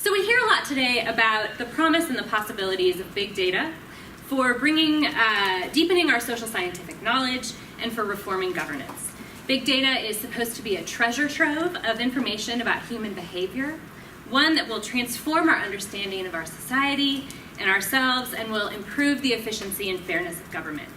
So we hear a lot today about the promise and the possibilities of big data for deepening our social scientific knowledge and for reforming governance. Big data is supposed to be a treasure trove of information about human behavior, one that will transform our understanding of our society and ourselves and will improve the efficiency and fairness of government.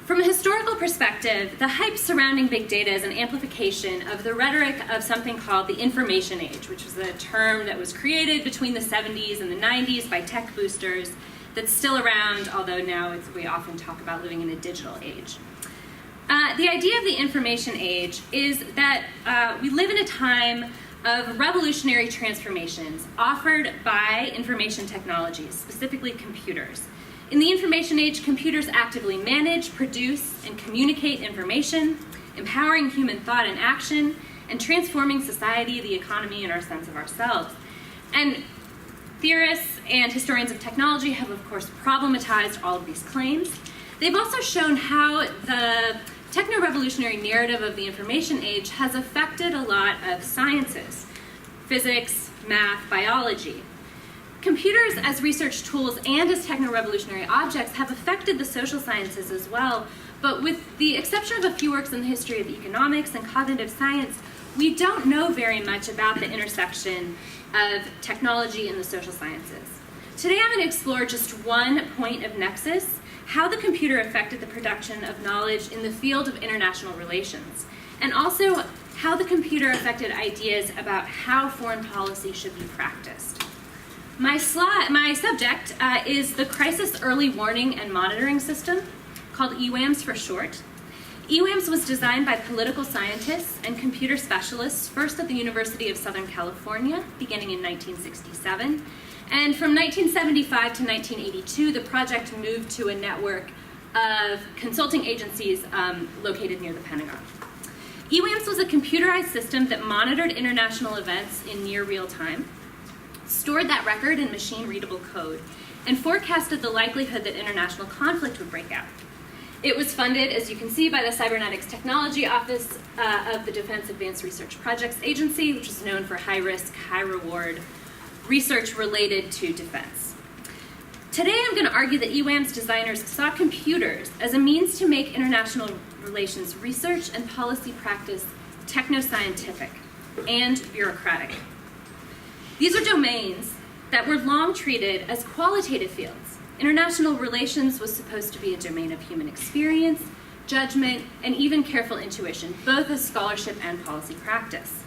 From a historical perspective, the hype surrounding big data is an amplification of the rhetoric of something called the information age, which was a term that was created between the 70s and the 90s by tech boosters that's still around, although now we often talk about living in a digital age. The idea of the information age is that we live in a time of revolutionary transformations offered by information technologies, specifically computers. In the information age, computers actively manage, produce, and communicate information, empowering human thought and action, and transforming society, the economy, and our sense of ourselves. And theorists and historians of technology have, of course, problematized all of these claims. They've also shown how the techno-revolutionary narrative of the information age has affected a lot of sciences, physics, math, biology. Computers as research tools and as techno-revolutionary objects have affected the social sciences as well, but with the exception of a few works in the history of economics and cognitive science, we don't know very much about the intersection of technology and the social sciences. Today I'm going to explore just one point of nexus, how the computer affected the production of knowledge in the field of international relations, and also how the computer affected ideas about how foreign policy should be practiced. My subject is the Crisis Early Warning and Monitoring System, called EWAMS for short. EWAMS was designed by political scientists and computer specialists, first at the University of Southern California, beginning in 1967. And from 1975 to 1982, the project moved to a network of consulting agencies located near the Pentagon. EWAMS was a computerized system that monitored international events in near real time, stored that record in machine-readable code, and forecasted the likelihood that international conflict would break out. It was funded, as you can see, by the Cybernetics Technology Office of the Defense Advanced Research Projects Agency, which is known for high-risk, high-reward research related to defense. Today, I'm going to argue that EWAMS designers saw computers as a means to make international relations research and policy practice techno-scientific and bureaucratic. These are domains that were long treated as qualitative fields. International relations was supposed to be a domain of human experience, judgment, and even careful intuition, both as scholarship and policy practice.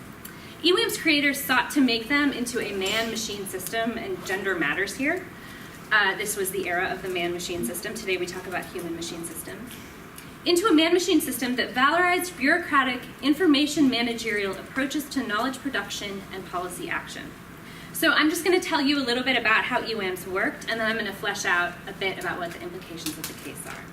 EWAMS creators sought to make them into a man-machine system, and gender matters here. This was the era of the man-machine system. Today we talk about human-machine systems. Into a man-machine system that valorized bureaucratic, information managerial approaches to knowledge production and policy action. So I'm just going to tell you a little bit about how EWAMS worked, and then I'm going to flesh out a bit about what the implications of the case are.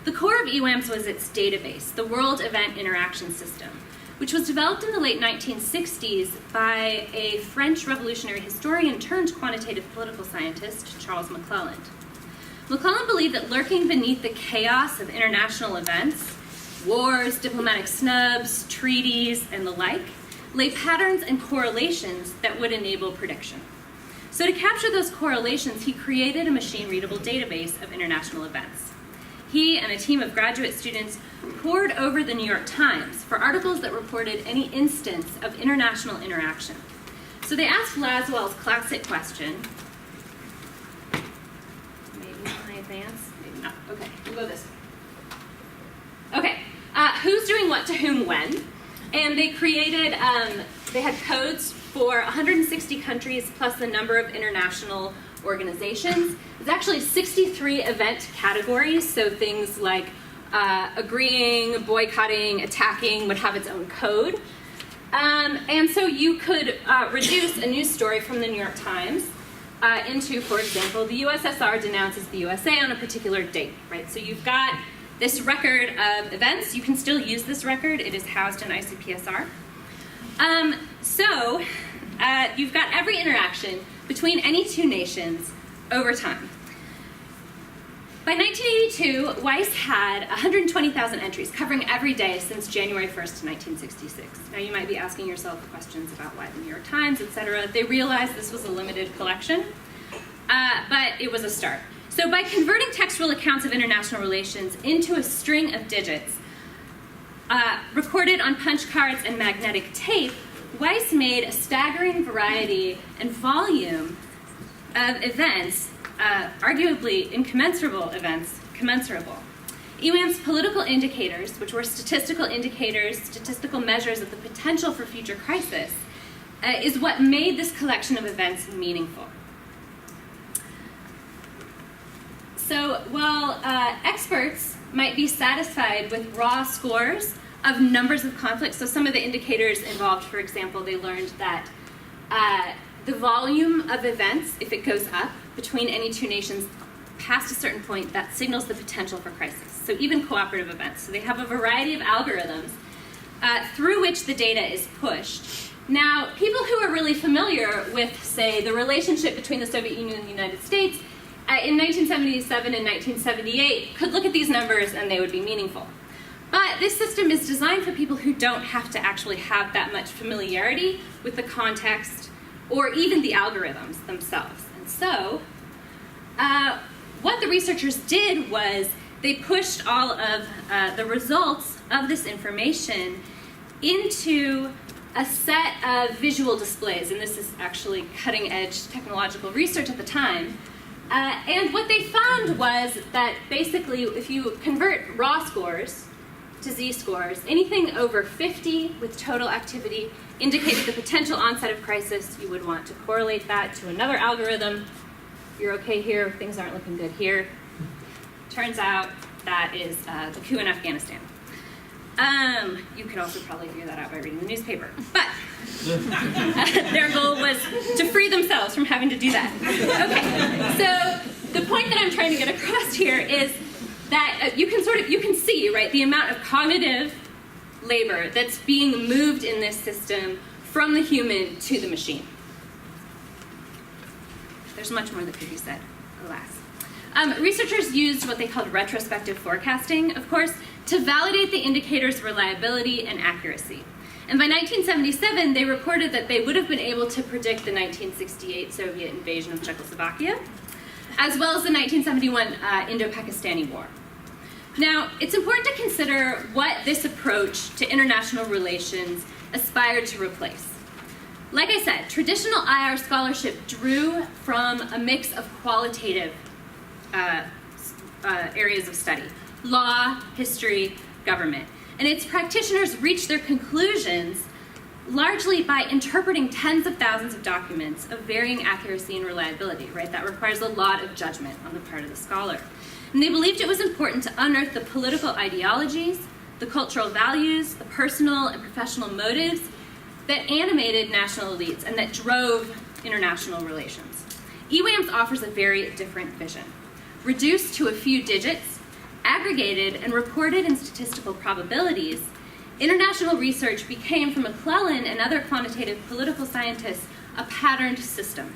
The core of EWAMS was its database, the World Event Interaction System, which was developed in the late 1960s by a French revolutionary historian turned quantitative political scientist, Charles McClelland. McClelland believed that lurking beneath the chaos of international events, wars, diplomatic snubs, treaties, and the like, lay patterns and correlations that would enable prediction. So to capture those correlations, he created a machine-readable database of international events. He and a team of graduate students pored over the New York Times for articles that reported any instance of international interaction. So they asked Laswell's classic question. Maybe can I advance? Maybe not. Okay, we'll go this way. Okay, who's doing what to whom when? And they created, they had codes for 160 countries plus the number of international organizations. It's actually 63 event categories, so things like agreeing, boycotting, attacking would have its own code. And so you could reduce a news story from the New York Times into, for example, the USSR denounces the USA on a particular date, right? So you've got this record of events. You can still use this record. It is housed in ICPSR. So you've got every interaction between any two nations over time. By 1982, Weiss had 120,000 entries covering every day since January 1st to 1966. Now you might be asking yourself questions about why the New York Times, etc. They realized this was a limited collection, but it was a start. So by converting textual accounts of international relations into a string of digits, recorded on punch cards and magnetic tape, Weiss made a staggering variety and volume of events, arguably incommensurable events, commensurable. EWAM's political indicators, which were statistical indicators, statistical measures of the potential for future crisis, is what made this collection of events meaningful. So while experts might be satisfied with raw scores of numbers of conflicts, so some of the indicators involved, for example, they learned that the volume of events, if it goes up between any two nations past a certain point, that signals the potential for crisis. So even cooperative events. So they have a variety of algorithms through which the data is pushed. Now, people who are really familiar with, say, the relationship between the Soviet Union and the United States in 1977 and 1978 could look at these numbers and they would be meaningful. But this system is designed for people who don't have to actually have that much familiarity with the context or even the algorithms themselves. And so, what the researchers did was they pushed all of the results of this information into a set of visual displays, and this is actually cutting-edge technological research at the time. And what they found was that basically, if you convert raw scores to z-scores, anything over 50 with total activity indicated the potential onset of crisis. You would want to correlate that to another algorithm. You're okay here, things aren't looking good here. Turns out that is the coup in Afghanistan. You could also probably figure that out by reading the newspaper. But their goal was to free themselves from having to do that. Okay, so the point that I'm trying to get across here is that you can see, right, the amount of cognitive labor that's being moved in this system from the human to the machine. There's much more that could be said, alas. Researchers used what they called retrospective forecasting, of course, to validate the indicator's reliability and accuracy. And by 1977, they reported that they would have been able to predict the 1968 Soviet invasion of Czechoslovakia, as well as the 1971 Indo-Pakistani War. Now, it's important to consider what this approach to international relations aspired to replace. Like I said, traditional IR scholarship drew from a mix of qualitative areas of study: law, history, government. And its practitioners reached their conclusions largely by interpreting tens of thousands of documents of varying accuracy and reliability, right? That requires a lot of judgment on the part of the scholar. And they believed it was important to unearth the political ideologies, the cultural values, the personal and professional motives that animated national elites and that drove international relations. EWAMS offers a very different vision. Reduced to a few digits, aggregated and reported in statistical probabilities, international research became, for McClellan and other quantitative political scientists, a patterned system.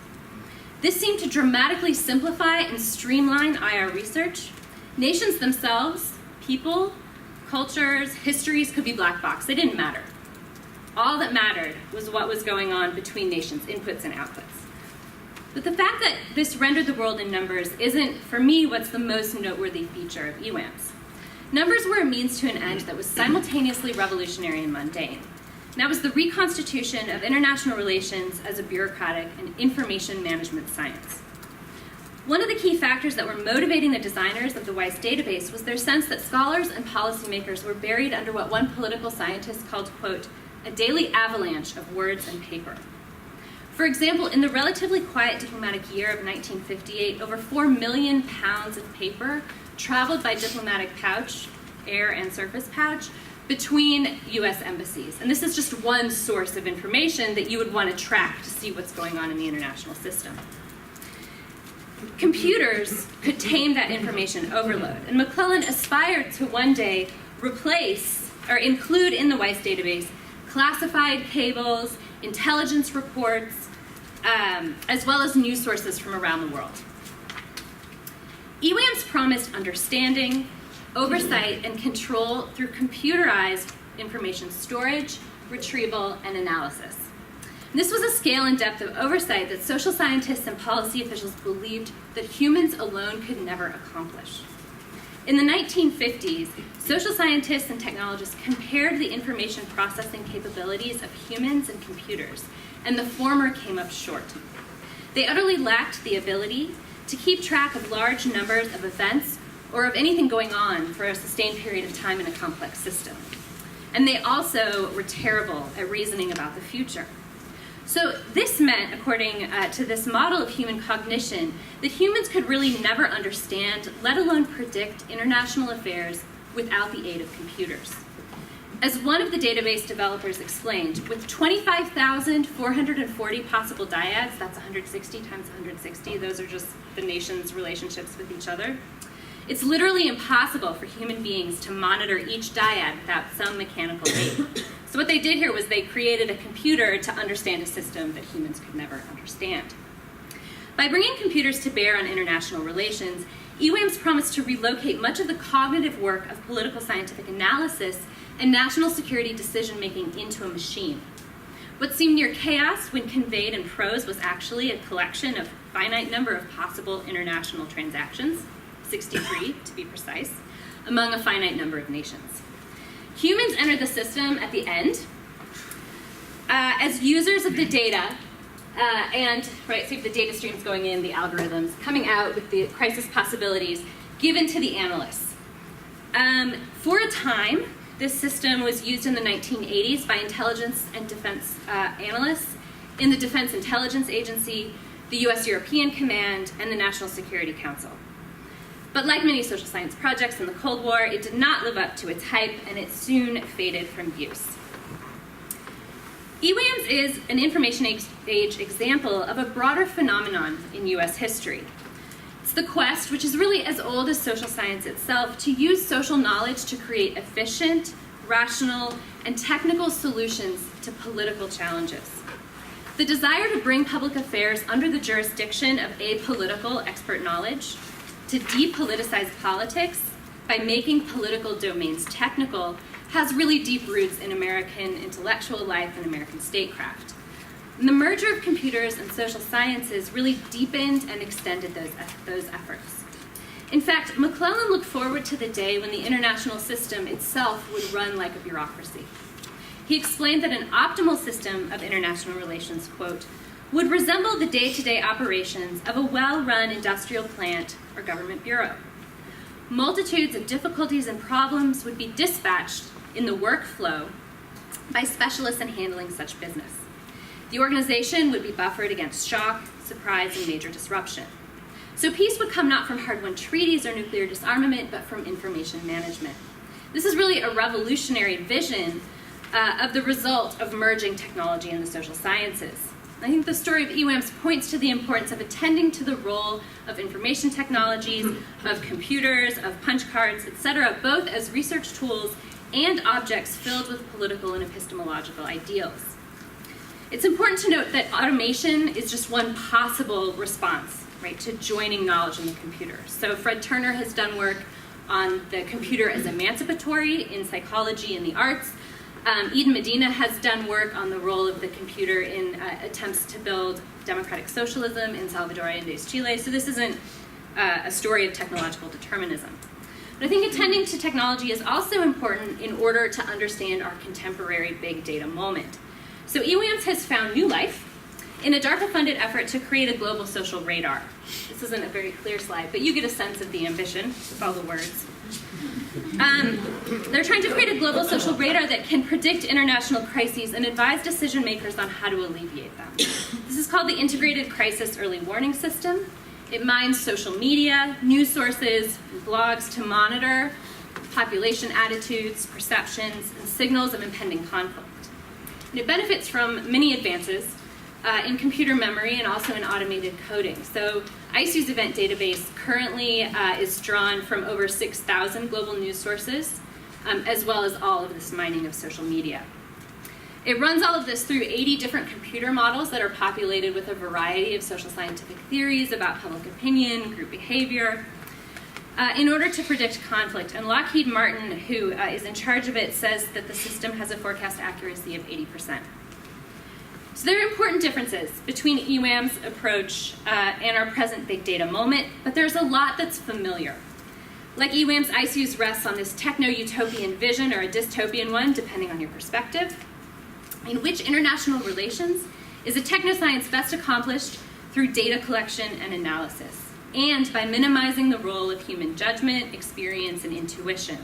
This seemed to dramatically simplify and streamline IR research. Nations themselves, people, cultures, histories could be black box. They didn't matter. All that mattered was what was going on between nations, inputs and outputs. But the fact that this rendered the world in numbers isn't, for me, what's the most noteworthy feature of EWAMS. Numbers were a means to an end that was simultaneously revolutionary and mundane. And that was the reconstitution of international relations as a bureaucratic and information management science. One of the key factors that were motivating the designers of the Weiss database was their sense that scholars and policymakers were buried under what one political scientist called, quote, a daily avalanche of words and paper. For example, in the relatively quiet diplomatic year of 1958, over 4 million pounds of paper traveled by diplomatic pouch, air and surface pouch, between US embassies. And this is just one source of information that you would want to track to see what's going on in the international system. Computers could tame that information overload, and McClellan aspired to one day replace or include in the Weiss database classified cables, intelligence reports, as well as news sources from around the world. EWAMS promised understanding, oversight, and control through computerized information storage, retrieval, and analysis. And this was a scale and depth of oversight that social scientists and policy officials believed that humans alone could never accomplish. In the 1950s, social scientists and technologists compared the information processing capabilities of humans and computers, and the former came up short. They utterly lacked the ability to keep track of large numbers of events or of anything going on for a sustained period of time in a complex system. And they also were terrible at reasoning about the future. So this meant, according to this model of human cognition, that humans could really never understand, let alone predict, international affairs without the aid of computers. As one of the database developers explained, with 25,440 possible dyads, that's 160 times 160, those are just the nation's relationships with each other, it's literally impossible for human beings to monitor each dyad without some mechanical aid. So what they did here was they created a computer to understand a system that humans could never understand. By bringing computers to bear on international relations, EWAMS promised to relocate much of the cognitive work of political scientific analysis and national security decision-making into a machine. What seemed near chaos when conveyed in prose was actually a collection of a finite number of possible international transactions, 63 to be precise, among a finite number of nations. Humans enter the system at the end as users of the data, so if the data stream's going in, the algorithms, coming out with the crisis possibilities given to the analysts. For a time, this system was used in the 1980s by intelligence and defense analysts in the Defense Intelligence Agency, the U.S. European Command, and the National Security Council. But like many social science projects in the Cold War, it did not live up to its hype, and it soon faded from use. EWAMS is an information age example of a broader phenomenon in U.S. history. It's the quest, which is really as old as social science itself, to use social knowledge to create efficient, rational, and technical solutions to political challenges. The desire to bring public affairs under the jurisdiction of apolitical expert knowledge, to depoliticize politics by making political domains technical, has really deep roots in American intellectual life and American statecraft. And the merger of computers and social sciences really deepened and extended those efforts. In fact, McClellan looked forward to the day when the international system itself would run like a bureaucracy. He explained that an optimal system of international relations, quote, would resemble the day-to-day operations of a well-run industrial plant or government bureau. Multitudes of difficulties and problems would be dispatched in the workflow by specialists in handling such business. The organization would be buffered against shock, surprise, and major disruption. So peace would come not from hard-won treaties or nuclear disarmament, but from information management. This is really a revolutionary vision of the result of merging technology and the social sciences. I think the story of EWAMS points to the importance of attending to the role of information technologies, of computers, of punch cards, etc., both as research tools and objects filled with political and epistemological ideals. It's important to note that automation is just one possible response, right, to joining knowledge in the computer. So Fred Turner has done work on the computer as emancipatory in psychology and the arts. Eden Medina has done work on the role of the computer in attempts to build democratic socialism in Salvador Allende's Chile. So this isn't a story of technological determinism. But I think attending to technology is also important in order to understand our contemporary big data moment. So EWAMS has found new life in a DARPA-funded effort to create a global social radar. This isn't a very clear slide, but you get a sense of the ambition with all the words. They're trying to create a global social radar that can predict international crises and advise decision makers on how to alleviate them. This is called the Integrated Crisis Early Warning System. It mines social media, news sources, and blogs to monitor population attitudes, perceptions, and signals of impending conflict. And it benefits from many advances in computer memory and also in automated coding. So ICEU's event database currently is drawn from over 6,000 global news sources, as well as all of this mining of social media. It runs all of this through 80 different computer models that are populated with a variety of social scientific theories about public opinion, group behavior. in order to predict conflict. And Lockheed Martin, who is in charge of it, says that the system has a forecast accuracy of 80%. So there are important differences between EWAM's approach and our present big data moment, but there's a lot that's familiar. Like EWAM's ICUs rests on this techno-utopian vision or a dystopian one, depending on your perspective, in which international relations is a technoscience best accomplished through data collection and analysis, and by minimizing the role of human judgment, experience, and intuition.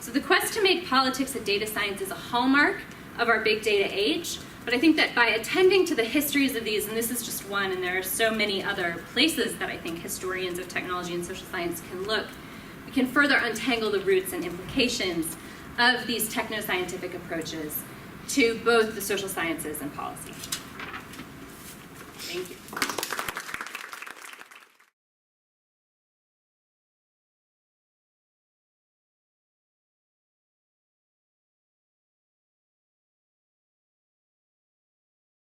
So the quest to make politics a data science is a hallmark of our big data age, but I think that by attending to the histories of these, and this is just one, and there are so many other places that I think historians of technology and social science can look, we can further untangle the roots and implications of these techno-scientific approaches to both the social sciences and policy. Thank you.